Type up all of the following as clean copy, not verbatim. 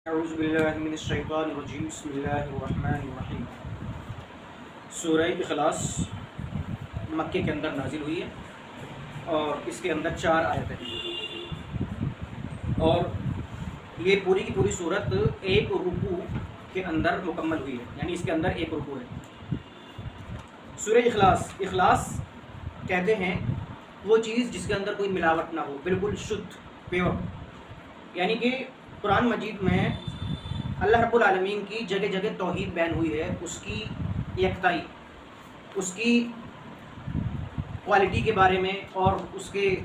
اعوذ باللہ من الشیطان الرجیم بسم اللہ الرحمن الرحیم۔ سورہ اخلاص مکے کے اندر نازل ہوئی ہے اور اس کے اندر 4 آیتیں ہیں، اور یہ پوری کی پوری صورت ایک رکوع کے اندر مکمل ہوئی ہے، یعنی اس کے اندر ایک رکوع ہے۔ سورہ اخلاص کہتے ہیں وہ چیز جس کے اندر کوئی ملاوٹ نہ ہو، بالکل شدھ پیور، یعنی کہ قرآن مجید میں اللہ رب العالمین کی جگہ جگہ توحید بیان ہوئی ہے، اس کی یکتائی، اس کی کوالٹی کے بارے میں اور اس کے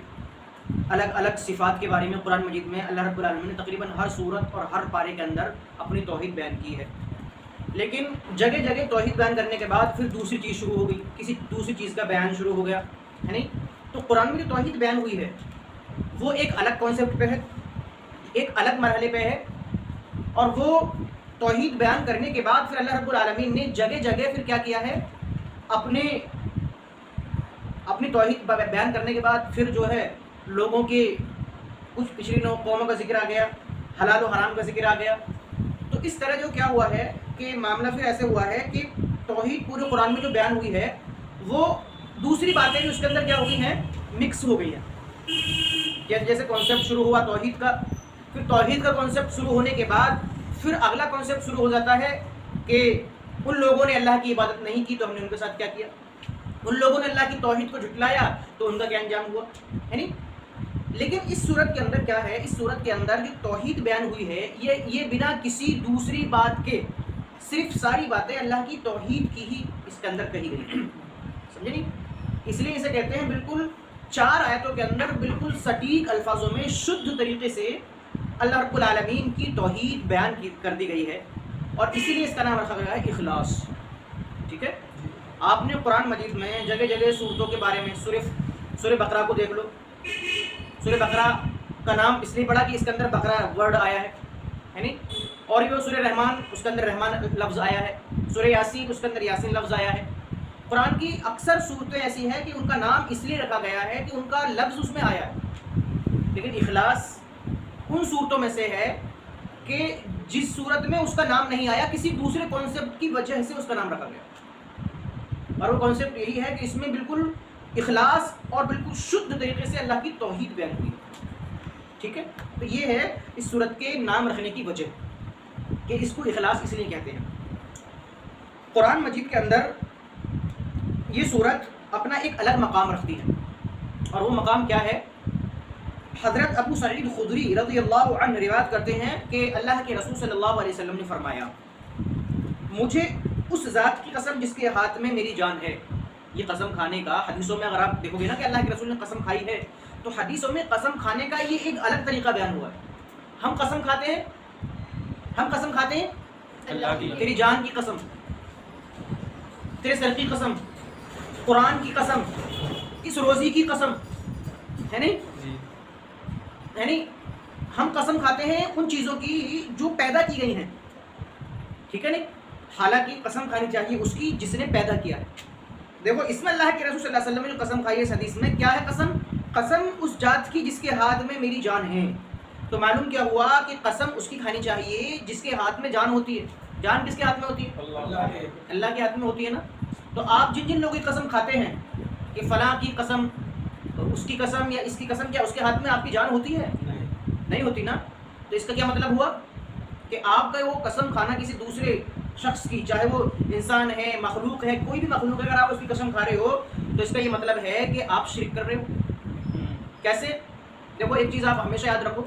الگ الگ صفات کے بارے میں قرآن مجید میں اللہ رب العالمین نے تقریباً ہر صورت اور ہر پارے کے اندر اپنی توحید بیان کی ہے۔ لیکن جگہ جگہ توحید بیان کرنے کے بعد پھر دوسری چیز شروع ہو گئی، کسی دوسری چیز کا بیان شروع ہو گیا، ہے نہیں؟ تو قرآن میں جو توحید بیان ہوئی ہے وہ ایک الگ کانسیپٹ پہ ہے، ایک الگ مرحلے پہ ہے، اور وہ توحید بیان کرنے کے بعد پھر اللہ رب العالمین نے جگہ جگہ پھر کیا کیا ہے، اپنی توحید بیان کرنے کے بعد پھر جو ہے لوگوں کے کچھ پچھلی قوموں کا ذکر آ گیا، حلال و حرام کا ذکر آ گیا۔ تو اس طرح جو کیا ہوا ہے کہ معاملہ پھر ایسے ہوا ہے کہ توحید پورے قرآن میں جو بیان ہوئی ہے وہ دوسری باتیں بھی اس کے اندر کیا ہو گئی ہیں، مکس ہو گئی ہیں۔ جیسے کانسیپٹ شروع ہوا توحید کا، پھر توحید کا کانسیپٹ شروع ہونے کے بعد پھر اگلا کانسیپٹ شروع ہو جاتا ہے کہ ان لوگوں نے اللہ کی عبادت نہیں کی تو ہم نے ان کے ساتھ کیا کیا، ان لوگوں نے اللہ کی توحید کو جھٹلایا تو ان کا کیا انجام ہوا، ہے نہیں؟ لیکن اس صورت کے اندر کیا ہے، اس صورت کے اندر جو توحید بیان ہوئی ہے یہ بنا کسی دوسری بات کے، صرف ساری باتیں اللہ کی توحید کی ہی اس کے اندر کہی گئی، سمجھے نہیں؟ اس لیے اسے کہتے ہیں بالکل 4 آیتوں کے اندر بالکل سٹیک الفاظوں میں شدھ طریقے سے اللہ رب العالمین کی توحید بیان کر دی گئی ہے، اور اسی لیے اس کا نام رکھا گیا ہے اخلاص۔ ٹھیک ہے، آپ نے قرآن مجید میں جگہ جگہ صورتوں کے بارے میں سورہ بقرہ کو دیکھ لو، سورہ بقرہ کا نام اس لیے پڑا کہ اس کے اندر بقرہ ورڈ آیا ہے نہیں؟ اور یہ سورہ رحمان، اس کے اندر رحمان لفظ آیا ہے، سورہ یاسین، اس کے اندر یاسین لفظ آیا ہے۔ قرآن کی اکثر صورتیں ایسی ہیں کہ ان کا نام اس لیے رکھا گیا ہے کہ ان کا لفظ اس میں آیا ہے، لیکن اخلاص ان صورتوں میں سے ہے کہ جس صورت میں اس کا نام نہیں آیا، کسی دوسرے کانسیپٹ کی وجہ سے اس کا نام رکھا گیا، اور وہ کانسیپٹ یہی ہے کہ اس میں بالکل اخلاص اور بالکل شدھ طریقے سے اللہ کی توحید بیان ہوئی ہے۔ ٹھیک ہے، تو یہ ہے اس صورت کے نام رکھنے کی وجہ کہ اس کو اخلاص اس لیے کہتے ہیں۔ قرآن مجید کے اندر یہ صورت اپنا ایک الگ مقام رکھتی ہے، اور وہ مقام کیا ہے؟ حضرت ابو سعید خدری رضی اللہ عنہ روایت کرتے ہیں کہ اللہ کے رسول صلی اللہ علیہ وسلم نے فرمایا، مجھے اس ذات کی قسم جس کے ہاتھ میں میری جان ہے۔ یہ قسم کھانے کا حدیثوں میں اگر آپ دیکھو گے نا کہ اللہ کے رسول نے قسم کھائی ہے، تو حدیثوں میں قسم کھانے کا یہ ایک الگ طریقہ بیان ہوا ہے۔ ہم قسم کھاتے ہیں اللہ کی، تیری جان کی قسم، تیرے سر کی قسم، قرآن کی قسم، اس روزی کی قسم، ہے نہیں؟ یعنی ہم قسم کھاتے ہیں ان چیزوں کی جو پیدا کی گئی ہیں، ٹھیک ہے نہیں؟ حالانکہ قسم کھانی چاہیے اس کی جس نے پیدا کیا ہے۔ دیکھو اس میں اللہ کے رسول صلی اللہ علیہ وسلم نے جو قسم کھائی ہے اس حدیث میں، کیا ہے قسم اس ذات کی جس کے ہاتھ میں میری جان ہے۔ تو معلوم کیا ہوا کہ قسم اس کی کھانی چاہیے جس کے ہاتھ میں جان ہوتی ہے۔ جان کس کے ہاتھ میں ہوتی ہے؟ اللہ کے ہاتھ میں ہوتی ہے نا۔ تو آپ جن لوگوں کی قسم کھاتے ہیں کہ فلاں کی قسم، اس کی قسم یا اس کی قسم، کیا اس کے ہاتھ میں آپ کی جان ہوتی ہے؟ نہیں ہوتی نا۔ تو اس کا کیا مطلب ہوا کہ آپ کا وہ قسم کھانا کسی دوسرے شخص کی، چاہے وہ انسان ہے، مخلوق ہے، کوئی بھی مخلوق ہے، اگر آپ اس کی قسم کھا رہے ہو تو اس کا یہ مطلب ہے کہ آپ شرک کر رہے ہو۔ کیسے؟ دیکھو ایک چیز آپ ہمیشہ یاد رکھو،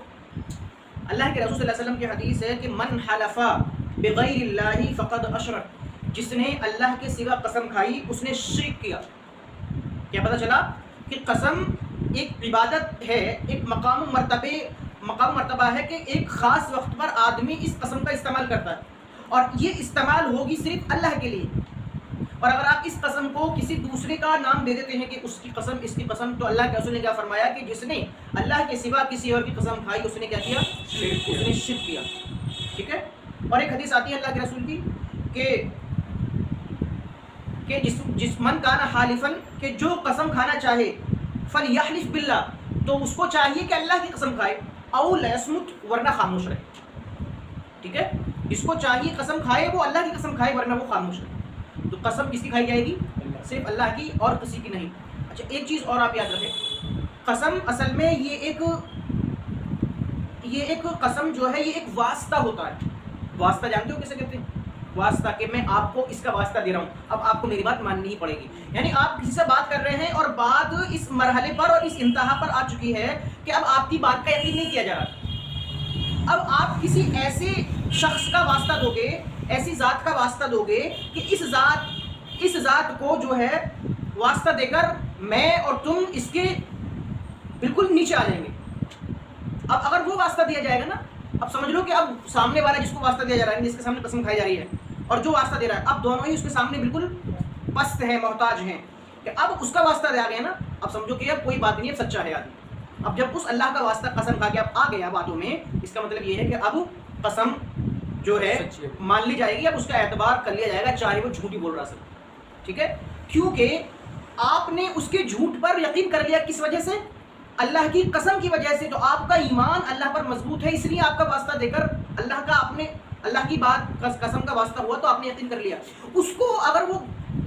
اللہ کے رسول صلی اللہ علیہ وسلم کی حدیث ہے کہ من حلف بغیر اللہ فقد اشرک، جس نے اللہ کے سوا قسم کھائی اس نے شرک کیا۔ کیا پتہ چلا کہ قسم ایک عبادت ہے، ایک مقام مرتبہ ہے کہ ایک خاص وقت پر آدمی اس قسم کا استعمال کرتا ہے، اور یہ استعمال ہوگی صرف اللہ کے لیے۔ اور اگر آپ اس قسم کو کسی دوسرے کا نام دے دیتے ہیں کہ اس کی قسم، اس کی قسم، تو اللہ کے رسول نے کیا فرمایا کہ جس نے اللہ کے سوا کسی اور کی قسم کھائی اس نے کیا کیا؟ اس نے شرک کیا۔ ٹھیک ہے، اور ایک حدیث آتی ہے اللہ کے رسول کی کہ جس من کان حالفن، کہ جو قسم کھانا چاہے، فلیحلف باللہ، تو اس کو چاہیے کہ اللہ کی قسم کھائے، او لیصمت، ورنہ خاموش رہے۔ ٹھیک ہے. اس کو چاہیے قسم کھائے وہ اللہ کی قسم کھائے ورنہ وہ خاموش ہے. تو قسم کس کی کھائی جائے گی؟ صرف اللہ کی اور کسی کی نہیں. اچھا ایک چیز اور آپ یاد رکھیں, قسم اصل میں یہ ایک قسم جو ہے یہ ایک واسطہ ہوتا ہے. واسطہ جانتے ہو کسے کہتے ہیں؟ واسطہ, کہ میں آپ کو اس کا واسطہ دے رہا ہوں, اب آپ کو میری بات ماننی ہی پڑے گی. یعنی آپ کسی سے بات کر رہے ہیں اور بات اس مرحلے پر اور اس انتہا پر آ چکی ہے کہ اب آپ کی بات کا یقین نہیں کیا جا رہا. اب آپ کسی ایسے شخص کا واسطہ دو گے, ایسی ذات کا واسطہ دو گے کہ اس ذات کو جو ہے واسطہ دے کر میں اور تم اس کے بالکل نیچے آ جائیں گے. اب اگر وہ واسطہ دیا جائے گا نا, اب سمجھ لو کہ اب سامنے والا جس کو واسطہ دیا جا رہا ہے, جس کے سامنے قسم کھائی جا رہی ہے, اور جو واسطہ دے رہا ہے, اب دونوں ہی اس کے سامنے بالکل پست ہیں, محتاج ہیں. کہ اب اس کا واسطہ دیا گیا نا, اب سمجھو کہ اب کوئی بات نہیں, اب سچا ہے آدمی. اب جب اس اللہ کا واسطہ قسم کھا کے اب آ گیا باتوں میں, اس کا مطلب یہ ہے کہ اب قسم جو ہے مان لی جائے گی, اب اس کا اعتبار کر لیا جائے گا چاہے وہ جھوٹ ہی بول رہا سر. ٹھیک ہے, کیونکہ آپ نے اس کے جھوٹ پر یقین کر لیا. کس وجہ سے؟ اللہ کی قسم کی وجہ سے. تو آپ کا ایمان اللہ پر مضبوط ہے, اس لیے آپ کا واسطہ دے کر اللہ کی بات قسم کا واسطہ ہوا تو آپ نے یقین کر لیا. اس کو اگر وہ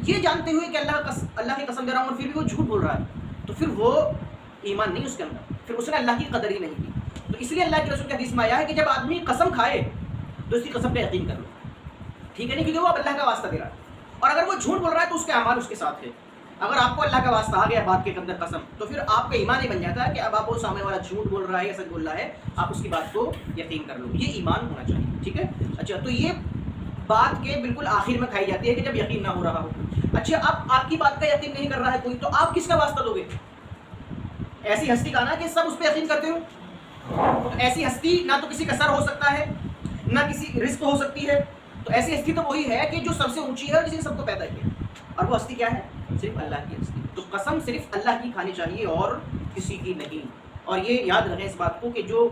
یہ جانتے ہوئے کہ اللہ کی قسم دے رہا ہوں اور پھر بھی وہ جھوٹ بول رہا ہے, تو پھر وہ ایمان نہیں اس کے اندر, پھر اس نے اللہ کی قدر ہی نہیں کی. تو اس لیے اللہ کے رسول کے حدیث میں آیا ہے کہ جب آدمی قسم کھائے تو اس کی قسم پہ یقین کر لو. ٹھیک ہے نہیں, کیونکہ وہ اب اللہ کا واسطہ دے رہا ہے. اور اگر وہ جھوٹ بول رہا ہے تو اس کے اعمال اس کے ساتھ ہے. اگر آپ کو اللہ کا واسطہ آ گیا بات کے اندر قسم, تو پھر آپ کا ایمان ہی بن جاتا ہے کہ اب آپ وہ سامنے والا جھوٹ بول رہا ہے یا سچ بول رہا ہے, آپ اس کی بات کو یقین کر لو. یہ ایمان ہونا چاہیے. ٹھیک ہے. اچھا, تو یہ بات کے بالکل آخر میں کھائی جاتی ہے کہ جب یقین نہ ہو رہا ہو. اچھا, اب آپ کی بات کا یقین نہیں کر رہا ہے کوئی, تو آپ کس کا واسطہ دو گے؟ ایسی ہستی کا نا کہ سب اس پہ یقین کرتے ہو. تو ایسی ہستی نہ تو کسی کا سر ہو سکتا ہے, نہ کسی رزق ہو سکتی ہے. تو ایسی ہستی تو وہی ہے کہ جو سب سے اونچی ہے اور جس نے سب کو پیدا کیا, اور وہ ہستی کیا ہے؟ صرف اللہ کی ہستی. تو قسم صرف اللہ کی کھانی چاہیے اور کسی کی نہیں. اور یہ یاد رکھیں اس بات کو کہ جو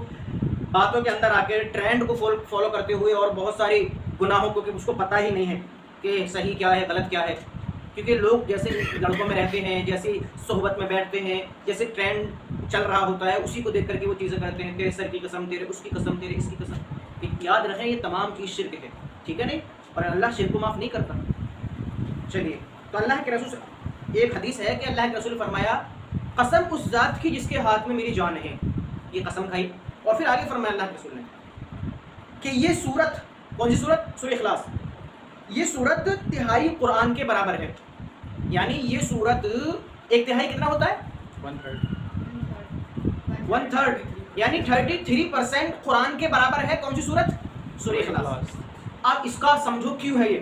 باتوں کے اندر آ کے ٹرینڈ کو فالو کرتے ہوئے اور بہت ساری گناہوں کو کہ اس کو پتہ ہی نہیں ہے کہ صحیح کیا ہے غلط کیا ہے, کیونکہ لوگ جیسے لڑکوں میں رہتے ہیں, جیسی صحبت میں بیٹھتے ہیں, جیسے ٹرینڈ چل رہا ہوتا ہے اسی کو دیکھ کر کے وہ چیزیں کرتے ہیں. تیرے سر کی قسم, تیرے اس کی قسم, تیرے اس کی قسم. یاد رکھیں یہ تمام چیز شرک ہے. ٹھیک ہے نہیں, اور اللہ شرک کو معاف نہیں کرتا. چلیے, تو اللہ کے رسول ایک حدیث ہے کہ اللہ کے رسول فرمایا قسم اس ذات کی جس کے ہاتھ میں میری جان ہے. یہ قسم کھائی, اور پھر آگے فرمایا اللہ کے رسول نے کہ یہ سورت, کون سی سورت؟ سورہ اخلاص. یہ سورت تہائی قرآن کے برابر ہے. یعنی یہ سورت ایک تہائی کتنا ہوتا ہے؟ 1/3, یعنی 33% قرآن کے برابر ہے. کون سی سورت؟ سورہ اخلاص. آپ اس کا سمجھو کیوں ہے یہ.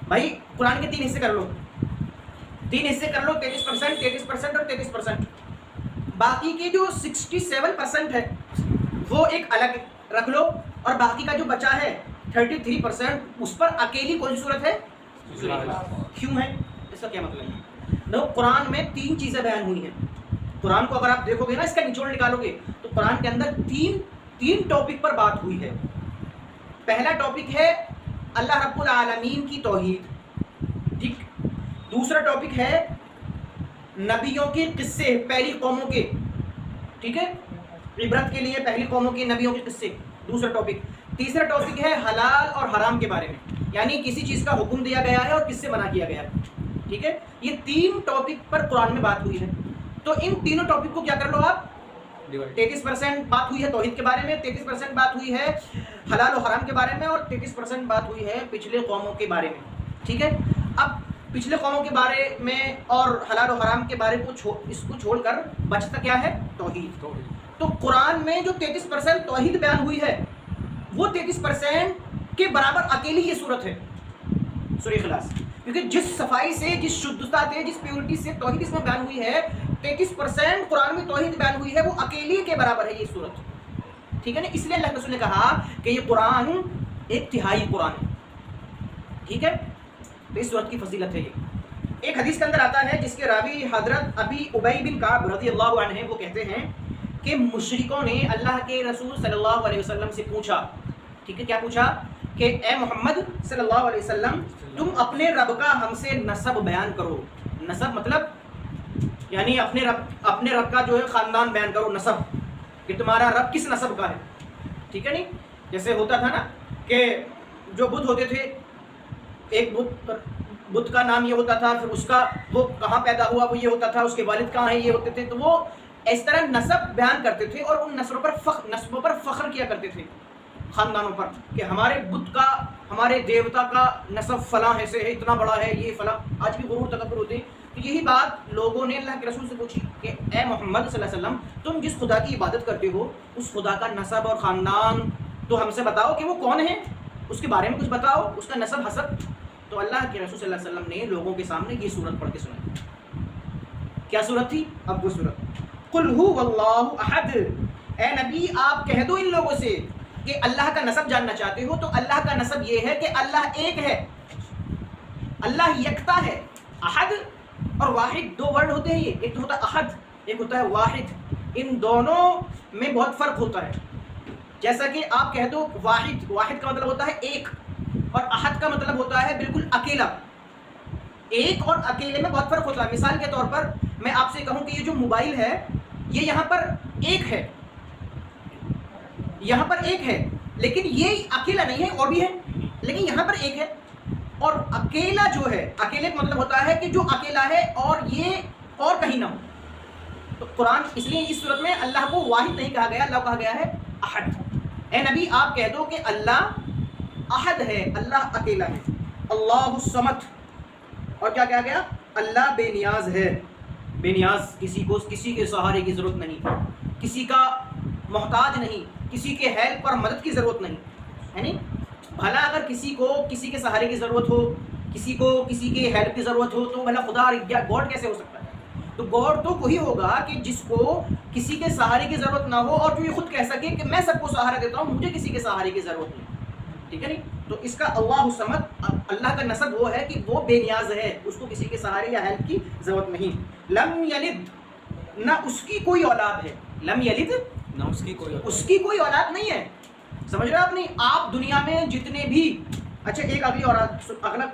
بھائی قرآن کے 3 حصے کر لو, 3 حصے کر لو, 33%, 33% اور 33%. باقی کے جو 67% ہے وہ ایک الگ رکھ لو, اور باقی کا جو بچا ہے 33% اس پر اکیلی کون سی صورت ہے؟ کیوں ہے؟ اس کا کیا مطلب ہے؟ لو, قرآن میں 3 چیزیں بیان ہوئی ہیں. قرآن کو اگر آپ دیکھو گے نا, اس کا نچوڑ نکالو گے, تو قرآن کے اندر تین ٹاپک پر بات ہوئی ہے. پہلا ٹاپک ہے اللہ رب العالمین کی توحید. ٹھیک. دوسرا ٹاپک ہے نبیوں کے قصے پہلی قوموں کے. ٹھیک ہے, عبرت کے لیے پہلی قوموں کے نبیوں کے قصے. دوسرا ٹاپک. تیسرا ٹاپک ہے حلال اور حرام کے بارے میں, یعنی کسی چیز کا حکم دیا گیا ہے اور کس سے منع کیا گیا ہے. ٹھیک ہے, یہ 3 ٹاپک پر قرآن میں بات ہوئی ہے. تو ان تینوں ٹاپک کو کیا کر لو آپ, 33% بات ہوئی ہے توحید کے بارے میں, 33% بات ہوئی ہے حلال و حرام کے بارے میں, اور 33% بات ہوئی ہے پچھلے قوموں کے بارے میں. ٹھیک ہے. اب پچھلے قوموں کے بارے میں اور حلال و حرام کے بارے کو اس کو چھوڑ کر بچتا کیا ہے؟ توحید. تو قرآن میں جو 33% توحید بیان ہوئی ہے وہ 33% کے برابر اکیلی یہ صورت ہے سورہ اخلاص. کیونکہ جس صفائی سے, جس شدھتا سے, جس پیورٹی سے توحید اس میں بیان ہوئی ہے, 33% قرآن میں توحید بیان ہوئی ہے, وہ اکیلی کے برابر ہے یہ صورت. ٹھیک ہے نا. اس لیے اللہ کے رسول نے کہا کہ یہ قرآن ایک تہائی قرآن ہے. ٹھیک ہے. تو اس صورت کی فضیلت ہے یہ. ایک حدیث کے اندر آتا ہے جس کے راوی حضرت ابی ابی بن کعب رضی اللہ عنہ ہیں. وہ کہتے ہیں کہ مشرکوں نے اللہ کے رسول صلی اللہ علیہ وسلم سے پوچھا. ٹھیک ہے, کیا پوچھا؟ کہ اے محمد صلی اللہ علیہ وسلم, تم اپنے رب کا ہم سے نسب بیان کرو. نسب مطلب یعنی اپنے رب کا جو ہے خاندان بیان کرو, نسب, کہ تمہارا رب کس نسب کا ہے. ٹھیک ہے نہیں. جیسے ہوتا تھا نا کہ جو بت ہوتے تھے، ایک بت کا نام یہ ہوتا تھا، پھر اس کا وہ کہاں پیدا ہوا وہ یہ ہوتا تھا، اس کے والد کہاں ہیں یہ ہوتے تھے، تو وہ اس طرح نسب بیان کرتے تھے اور ان نسبوں پر فخر کیا کرتے تھے خاندانوں پر، کہ ہمارے بت کا، ہمارے دیوتا کا نسب فلاں ایسے ہے، اتنا بڑا ہے، یہ فلاں. آج بھی غرور تکبر ہوتے ہیں. تو یہی بات لوگوں نے اللہ کے رسول سے پوچھی کہ اے محمد صلی اللہ علیہ وسلم، تم جس خدا کی عبادت کرتے ہو اس خدا کا نسب اور خاندان تو ہم سے بتاؤ کہ وہ کون ہے، اس کے بارے میں کچھ بتاؤ، اس کا نسب حسب. تو اللہ کے رسول صلی اللہ علیہ وسلم نے لوگوں کے سامنے یہ سورت پڑھ کے سنائی. کیا سورت تھی؟ اب وہ سورت قل هو واللہ احد. اے نبی آپ کہہ دو ان لوگوں سے کہ اللہ کا نسب جاننا چاہتے ہو تو اللہ کا نسب یہ ہے کہ اللہ ایک ہے، اللہ یکتا ہے. احد اور واحد دو ورڈ ہوتے ہیں، یہ ایک تو ہوتا ہے احد، ایک ہوتا ہے واحد. ان دونوں میں بہت فرق ہوتا ہے. جیسا کہ آپ کہہ دو واحد، واحد کا مطلب ہوتا ہے ایک، اور احد کا مطلب ہوتا ہے بالکل اکیلا. ایک اور اکیلے میں بہت فرق ہوتا ہے. مثال کے طور پر میں آپ سے کہوں کہ یہ جو موبائل ہے یہ یہاں پر ایک ہے، یہاں پر ایک ہے، لیکن یہ اکیلا نہیں ہے، اور بھی ہے، لیکن یہاں پر ایک ہے. اور اکیلا جو ہے، اکیلے کا مطلب ہوتا ہے کہ جو اکیلا ہے اور یہ اور کہیں نہ ہو. تو قرآن اس لیے اس صورت میں اللہ کو واحد نہیں کہا گیا، اللہ کہا گیا ہے احد. اے نبی آپ کہہ دو کہ اللہ احد ہے، اللہ اکیلا ہے. اللہ الصمد، اور کیا کہا گیا؟ اللہ بے نیاز ہے. بے نیاز، کسی کو کسی کے سہارے کی ضرورت نہیں، کسی کا محتاج نہیں، کسی کے ہیلپ اور مدد کی ضرورت نہیں. یعنی بھلا اگر کسی کو کسی کے سہارے کی ضرورت ہو، کسی کو کسی کے ہیلپ کی ضرورت ہو، تو بھلا خدا گاڈ کیسے ہو سکتا ہے؟ تو گاڈ تو وہی ہوگا کہ جس کو کسی کے سہارے کی ضرورت نہ ہو اور جو یہ خود کہہ سکے کہ میں سب کو سہارا دیتا ہوں، مجھے کسی کے سہارے کی ضرورت نہیں. ٹھیک ہے نہیں؟ تو اس کا اللہ الصمد، اللہ کا نسب وہ ہے کہ وہ بے نیاز ہے، اس کو کسی کے سہارے یا ہیلپ کی ضرورت نہیں. لم یلد، نہ اس کی کوئی اولاد ہے. لم یلد، نہ اس کی کوئی اولاد نہیں ہے. سمجھ رہے آپ نہیں؟ آپ دنیا میں جتنے بھی، اچھا ایک اگلی اور اگلا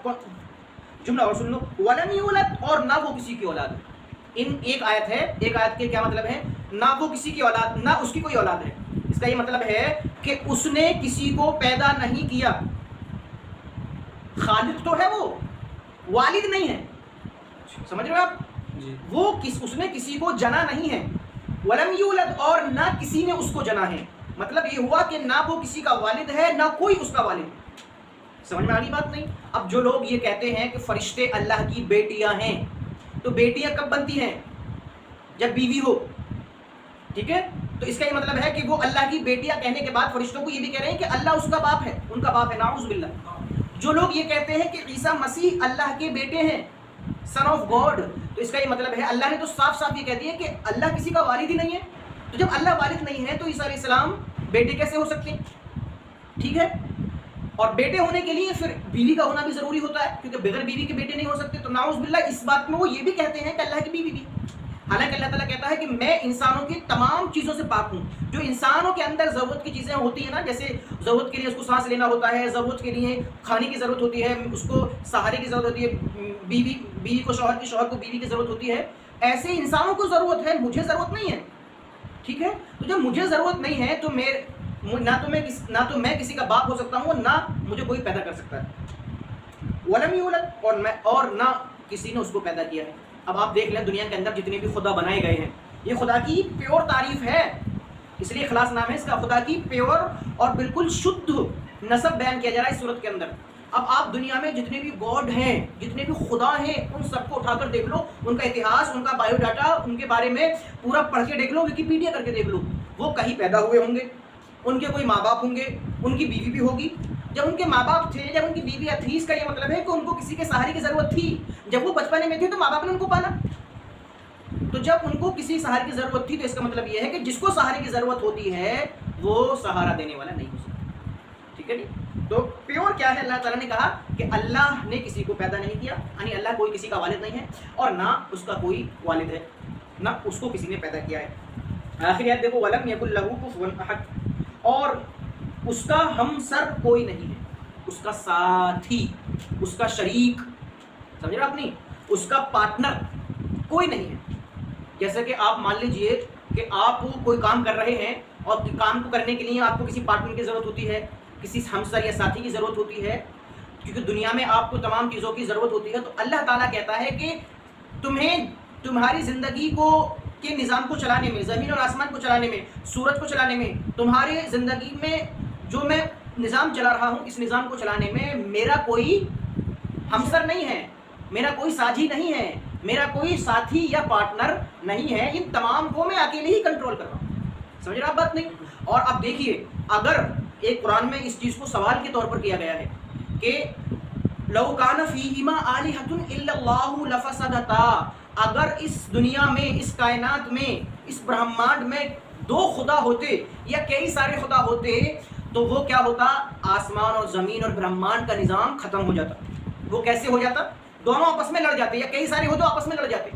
جملہ اور سن لو، ولم یولد، اور نہ وہ کسی کی اولاد ہے. ان ایک آیت ہے، ایک آیت کے کیا مطلب ہے؟ نہ وہ کسی کی اولاد، نہ اس کی کوئی اولاد ہے. اس کا یہ مطلب ہے کہ اس نے کسی کو پیدا نہیں کیا. خالق تو ہے وہ، والد نہیں ہے. سمجھ رہے ہو آپ؟ جی. وہ اس نے کسی کو جنا نہیں ہے. ولم یولد، اور نہ کسی نے اس کو جنا ہے. مطلب یہ ہوا کہ نہ وہ کسی کا والد ہے، نہ کوئی اس کا والد ہے. سمجھ میں آگی بات نہیں؟ اب جو لوگ یہ کہتے ہیں کہ فرشتے اللہ کی بیٹیاں ہیں، تو بیٹیاں کب بنتی ہیں؟ جب بیوی ہو. ٹھیک ہے؟ تو اس کا یہ مطلب ہے کہ وہ اللہ کی بیٹیاں کہنے کے بعد فرشتوں کو یہ بھی کہہ رہے ہیں کہ اللہ اس کا باپ ہے، ان کا باپ ہے. نعوذ باللہ. جو لوگ یہ کہتے ہیں کہ عیسیٰ مسیح اللہ کے بیٹے ہیں، سن آف گاڈ، تو اس کا یہ مطلب ہے اللہ نے تو صاف صاف یہ کہہ دیا کہ اللہ کسی کا والد ہی نہیں ہے. تو جب اللہ والد نہیں ہے تو عیسیٰ علیہ السلام بیٹے کیسے ہو سکتے ہیں؟ ٹھیک ہے؟ اور بیٹے ہونے کے لیے پھر بیوی کا ہونا بھی ضروری ہوتا ہے، کیونکہ بغیر بیوی کے بیٹے نہیں ہو سکتے. تو نعوذ باللہ اس بات میں وہ یہ بھی کہتے ہیں کہ اللہ کی بیوی بھی. حالانکہ اللہ تعالیٰ کہتا ہے کہ میں انسانوں کی تمام چیزوں سے پاک ہوں. جو انسانوں کے اندر ضرورت کی چیزیں ہوتی ہیں نا، جیسے ضرورت کے لیے اس کو سانس لینا ہوتا ہے، ضرورت کے لیے کھانے کی ضرورت ہوتی ہے، اس کو سہارے کی ضرورت ہوتی ہے، بیوی کو شوہر کی، شوہر کو بیوی کی ضرورت ہوتی ہے، ایسے انسانوں کو ضرورت ہے، مجھے ضرورت نہیں ہے. ٹھیک ہے؟ تو جب مجھے ضرورت نہیں ہے تو نہ تو میں کسی کا باپ ہو سکتا ہوں، نہ مجھے کوئی پیدا کر سکتا ہے. ولم یولد، اور نہ کسی نے اس کو پیدا کیا ہے. اب آپ دیکھ لیں دنیا کے اندر جتنے بھی خدا بنائے گئے ہیں، یہ خدا کی پیور تعریف ہے. اس لیے اخلاص نام ہے اس کا. خدا کی پیور اور بالکل شدھ نسب بیان کیا جا رہا ہے اس صورت کے اندر. اب آپ دنیا میں جتنے بھی گاڈ ہیں، جتنے بھی خدا ہیں، ان سب کو اٹھا کر دیکھ لو، ان کا اتہاس، ان کا بایو ڈاٹا، ان کے بارے میں پورا پڑھ کے دیکھ لو، ویکیپیڈیا کر کے دیکھ لو. وہ کہیں پیدا ہوئے ہوں گے، ان کے کوئی ماں باپ ہوں گے، ان کی بیوی بھی ہوگی. جب ان کے ماں باپ تھے، جب ان کی بیوی تھی، اس کا یہ مطلب ہے کہ ان کو کسی کے سہارے کی ضرورت تھی. جب وہ بچپنے میں تھے تو ماں باپ نے ان کو پالا. تو جب ان کو کسی سہارے کی ضرورت تھی تو اس کا مطلب یہ ہے کہ جس کو سہارے کی ضرورت ہوتی ہے وہ سہارا دینے والا نہیں ہو سکتا. ٹھیک ہے جی؟ تو پیور کیا ہے؟ اللہ تعالیٰ نے کہا کہ اللہ نے کسی کو پیدا نہیں کیا، یعنی اللہ کوئی کسی کا والد نہیں ہے، اور نہ اس کا کوئی والد ہے، نہ اس کو کسی نے پیدا کیا ہے. آخری آیت دیکھو، وَلَمْ يَكُنْ لَهُ كُفُوًا أَحَدٌ، اور اس کا ہمسر کوئی نہیں ہے، اس کا ساتھی، اس کا شریک، سمجھ رہے آپ نہیں؟ اس کا پارٹنر کوئی نہیں ہے. جیسے کہ آپ مان لیجئے کہ آپ کوئی کام کر رہے ہیں اور کام کو کرنے کے لیے آپ کو کسی پارٹنر کی ضرورت ہوتی ہے. کسی ہمسر یا ساتھی کی ضرورت ہوتی ہے، کیونکہ دنیا میں آپ کو تمام چیزوں کی ضرورت ہوتی ہے، تو اللہ تعالیٰ کہتا ہے کہ تمہیں تمہاری زندگی کو کے نظام کو چلانے میں، زمین اور آسمان کو چلانے میں، سورج کو چلانے میں، تمہاری زندگی میں جو میں نظام چلا رہا ہوں، اس نظام کو چلانے میں میرا کوئی ہمسر نہیں ہے، میرا کوئی ساجھی نہیں ہے، میرا کوئی ساتھی یا پارٹنر نہیں ہے، ان تمام کو میں اکیلے ہی کنٹرول کر رہا ہوں. سمجھ رہے آپ بات نہیں؟ اور اب دیکھیے، اگر ایک قرآن میں اس چیز کو سوال کے طور پر کیا گیا ہے کہ لو کان فیہما آلہۃ الا اللہ لفسدتا، اگر اس دنیا میں، اس کائنات میں، اس برہمانڈ میں دو خدا ہوتے یا کئی سارے خدا ہوتے تو وہ کیا ہوتا؟ آسمان اور زمین اور برہمانڈ کا نظام ختم ہو جاتا. وہ کیسے ہو جاتا؟ دونوں آپس میں لڑ جاتے، یا کئی سارے ہو تو آپس میں لڑ جاتے.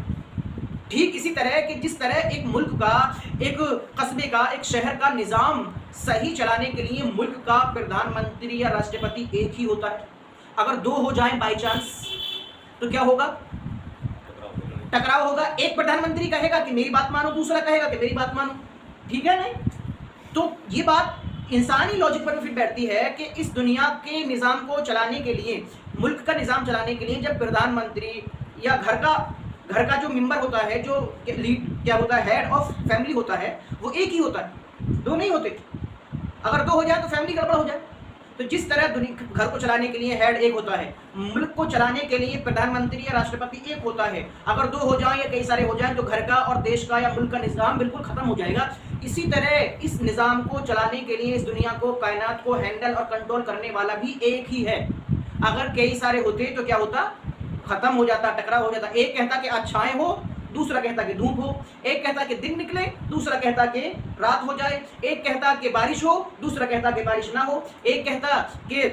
ٹھیک اسی طرح کہ جس طرح ایک ملک کا، ایک قصبے کا، ایک شہر کا نظام صحیح چلانے کے لیے ملک کا پردھان منتری یا راشٹرپتی ایک ہی ہوتا ہے، اگر دو ہو جائیں بائی چانس تو کیا ہوگا؟ ٹکراؤ ہوگا. ایک پردھان منتری کہے گا کہ میری بات مانو، دوسرا کہے گا کہ میری بات مانو. ٹھیک ہے نہیں؟ تو یہ بات انسانی لاجک پر بھی فٹ بیٹھتی ہے کہ اس دنیا کے نظام کو چلانے کے لیے، ملک کا نظام چلانے کے لیے جب پردھان منتری یا گھر کا جو ممبر ہوتا ہے، جو لیڈ کیا ہوتا ہے، ہیڈ آف فیملی ہوتا ہے، وہ ایک ہی ہوتا ہے، دو نہیں ہوتے. اگر دو ہو جائے تو فیملی گڑبڑ ہو جائے. تو جس طرح گھر کو چلانے کے لیے ہیڈ ایک ہوتا ہے، ملک کو چلانے کے لیے پردھان منتری یا راشٹرپتی ایک ہوتا ہے، اگر دو ہو جائیں یا کئی سارے ہو جائیں تو گھر کا اور دیش کا یا ملک کا نظام بالکل ختم ہو جائے گا. اسی طرح اس نظام کو چلانے کے لیے، اس دنیا کو، کائنات کو ہینڈل اور کنٹرول کرنے والا بھی ایک ہی ہے. اگر کئی سارے ہوتے تو کیا ہوتا؟ ختم ہو جاتا، ٹکراؤ ہو جاتا. ایک کہتا کہ آج چھائیں ہو، دوسرا کہتا کہ دھوپ ہو. ایک کہتا کہ دن نکلے، دوسرا کہتا کہ رات ہو جائے. ایک کہتا کہ بارش ہو، دوسرا کہتا کہ بارش نہ ہو. ایک کہتا کہ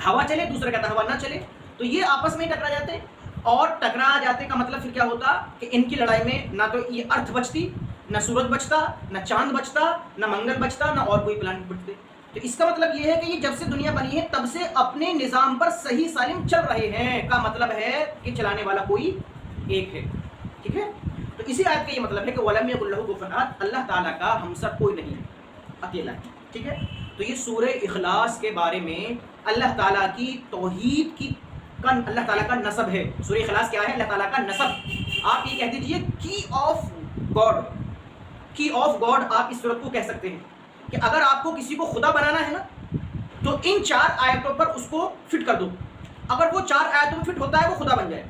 ہوا چلے، دوسرا کہتا ہوا نہ چلے. تو یہ آپس میں ٹکرا جاتے، اور ٹکرا جاتے کا مطلب پھر کیا ہوتا کہ ان کی لڑائی میں نہ تو یہ ارتھ بچتی، نہ سورج بچتا، نہ چاند بچتا، نہ منگل بچتا، نہ اور کوئی پلانٹ بچتے. تو اس کا مطلب یہ ہے کہ یہ جب سے دنیا بنی ہے تب سے اپنے نظام پر صحیح سالم چل رہے ہیں، کا مطلب ہے کہ چلانے والا کوئی ایک ہے. ٹھیک ہے؟ تو اسی آیت کا یہ مطلب ہے کہ وَلَمْ يَكُن لَهُ كُفُوًا أَحَدٌ، اللہ تعالیٰ کا ہمسر کوئی نہیں ہے، اکیلا ہے. ٹھیک ہے؟ تو یہ سورہ اخلاص کے بارے میں اللہ تعالیٰ کی توحید کی اللہ تعالیٰ کا نسب ہے. سورہ اخلاص کیا ہے؟ اللہ تعالیٰ کا نسب. آپ یہ کہہ دیجئے کی آف گاڈ، کی آف گاڈ آپ اس صورت کو کہہ سکتے ہیں کہ اگر آپ کو کسی کو خدا بنانا ہے نا تو ان 4 آیتوں پر اس کو فٹ کر دو. اگر وہ 4 آیتوں میں فٹ ہوتا ہے وہ خدا بن جائے.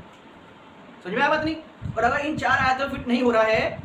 سمجھ میں آیا بات نہیں؟ اور اگر ان 4 آیتوں میں فٹ نہیں ہو رہا ہے